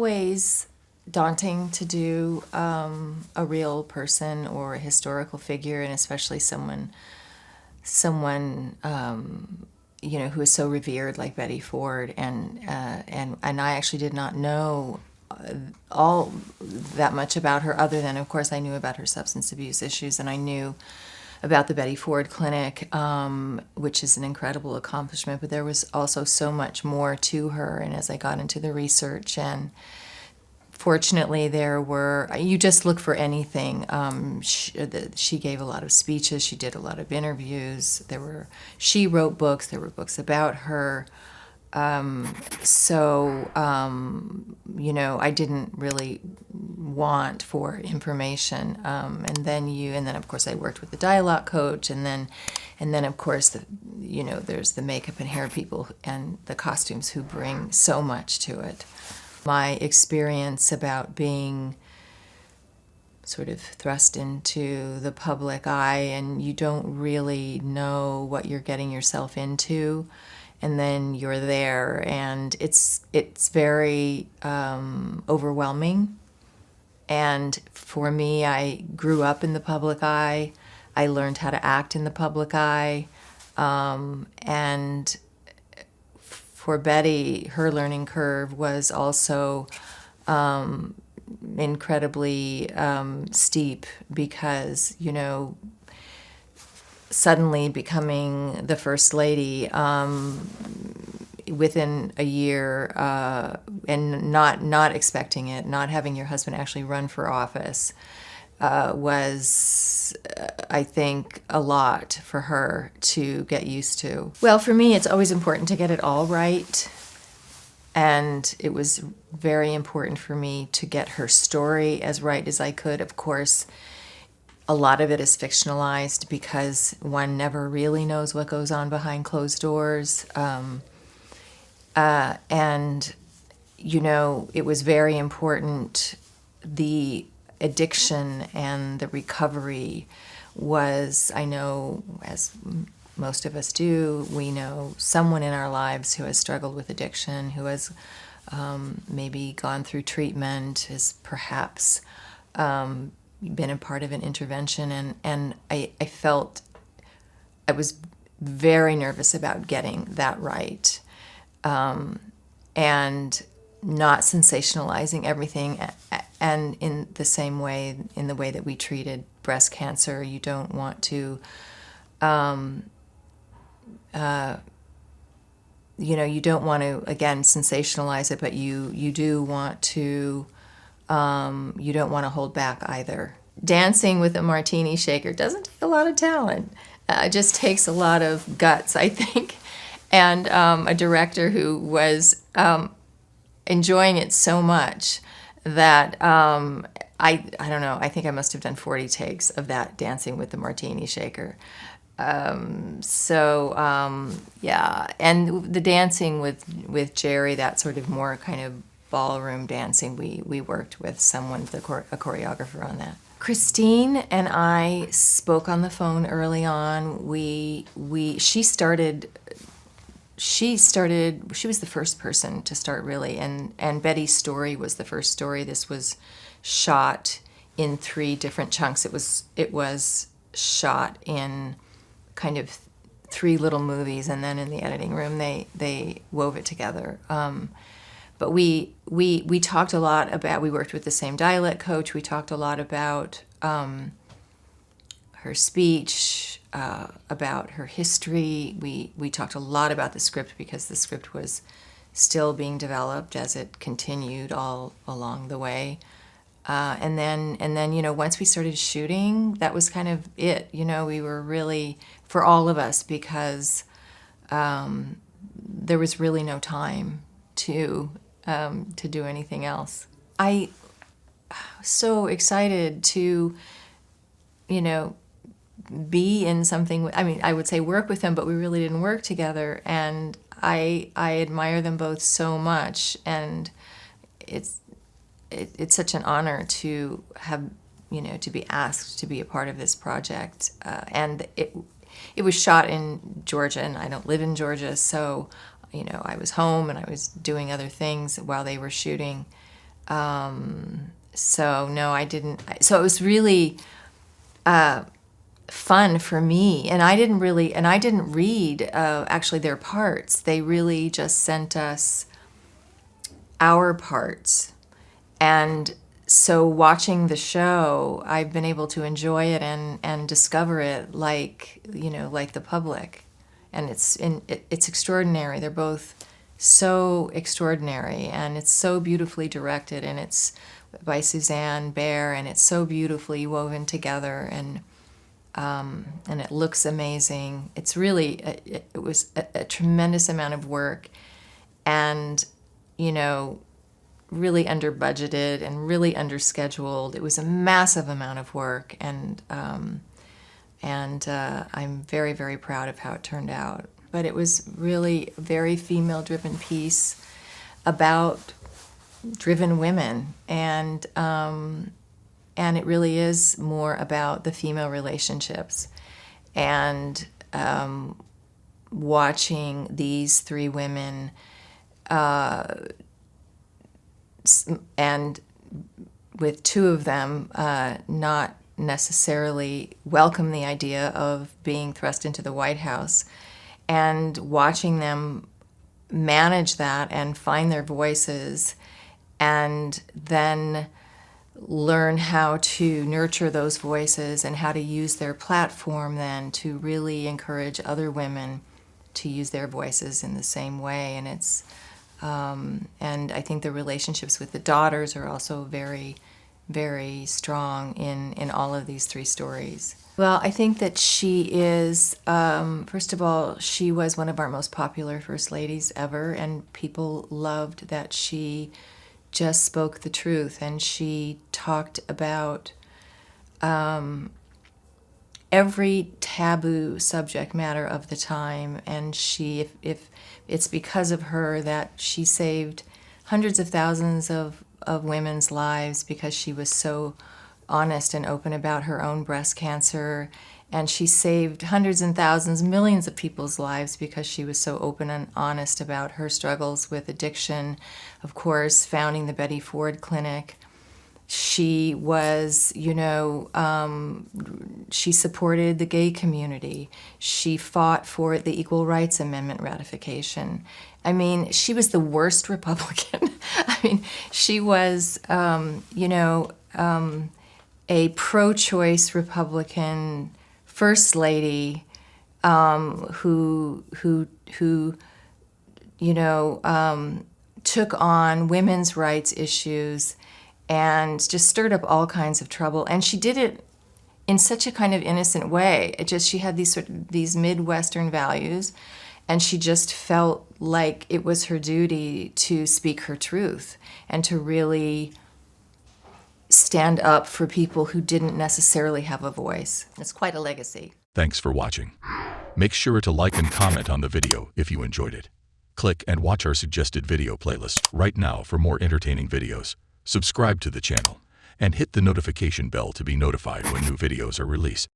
always daunting to do a real person or a historical figure, and especially someone who is so revered like Betty Ford, and I actually did not know all that much about her, other than, of course, I knew about her substance abuse issues, and I knew about the Betty Ford Clinic, which is an incredible accomplishment, but there was also so much more to her. And as I got into the research, and fortunately you just look for anything. She gave a lot of speeches, she did a lot of interviews, she wrote books, there were books about her. I didn't really want for information. And then of course I worked with the dialogue coach, and then of course there's the makeup and hair people and the costumes who bring so much to it. My experience about being sort of thrust into the public eye, and you don't really know what you're getting yourself into, and then you're there, and it's very overwhelming. And for me, I grew up in the public eye. I learned how to act in the public eye, and for Betty, her learning curve was also incredibly steep, because suddenly becoming the first lady within a year, and not expecting it, not having your husband actually run for office, was, I think, a lot for her to get used to. Well, for me, it's always important to get it all right. And it was very important for me to get her story as right as I could. Of course, a lot of it is fictionalized because one never really knows what goes on behind closed doors. It was very important. The addiction and the recovery was, I know, as most of us do, we know someone in our lives who has struggled with addiction, who has maybe gone through treatment, has perhaps been a part of an intervention, and I felt I was very nervous about getting that right, and not sensationalizing everything. And in the same way, in the way that we treated breast cancer, you don't want to you don't want to, again, sensationalize it, but you do want to, you don't want to hold back either. Dancing with a martini shaker doesn't take a lot of talent. It just takes a lot of guts, I think, and a director who was enjoying it so much that I don't know, I think I must have done 40 takes of that dancing with the martini shaker. And the dancing with Jerry, that sort of more kind of ballroom dancing, we worked with someone, a choreographer on that. Christine and I spoke on the phone early on. She was the first person to start, really, and Betty's story was the first story. This was shot in 3 different chunks. It was shot in kind of 3 little movies, and then in the editing room they wove it together. But we talked a lot about, we worked with the same dialect coach, we talked a lot about her speech, about her history. We talked a lot about the script, because the script was still being developed as it continued all along the way. And then once we started shooting, that was kind of it. We were really, for all of us, because there was really no time to do anything else. I was so excited to, be in something. I mean, I would say work with them, but we really didn't work together. And I admire them both so much, and it's such an honor to have, to be asked to be a part of this project. And it was shot in Georgia, and I don't live in Georgia, so I was home and I was doing other things while they were shooting. So no, I didn't. So it was really fun for me, and I didn't read actually their parts. They really just sent us our parts, and so watching the show, I've been able to enjoy it and discover it like the public, and it's extraordinary. They're both so extraordinary, and it's so beautifully directed, and it's by Suzanne Bear, and it's so beautifully woven together, and it looks amazing. It's really it was a tremendous amount of work, and really under budgeted and really under scheduled. It was a massive amount of work, and I'm very, very proud of how it turned out. But it was really a very female-driven piece about driven women, and it really is more about the female relationships, and watching these three women and with two of them not necessarily welcome the idea of being thrust into the White House, and watching them manage that and find their voices, and then learn how to nurture those voices and how to use their platform then to really encourage other women to use their voices in the same way. And it's and I think the relationships with the daughters are also very, very strong in all of these three stories. Well, I think that she is, first of all, she was one of our most popular first ladies ever, and people loved that she just spoke the truth, and she talked about every taboo subject matter of the time, and she, if it's because of her that she saved hundreds of thousands of women's lives, because she was so honest and open about her own breast cancer, and she saved hundreds and thousands, millions of people's lives because she was so open and honest about her struggles with addiction. Of course, founding the Betty Ford Clinic. She was, she supported the gay community. She fought for the Equal Rights Amendment ratification. I mean, she was the worst Republican. I mean, she was, a pro-choice Republican first lady who took on women's rights issues and just stirred up all kinds of trouble. And she did it in such a kind of innocent way. She had these Midwestern values, and she just felt like it was her duty to speak her truth and to really stand up for people who didn't necessarily have a voice. It's quite a legacy. Thanks for watching. Make sure to like and comment on the video if you enjoyed it. Click and watch our suggested video playlist right now for more entertaining videos. Subscribe to the channel and hit the notification bell to be notified when new videos are released.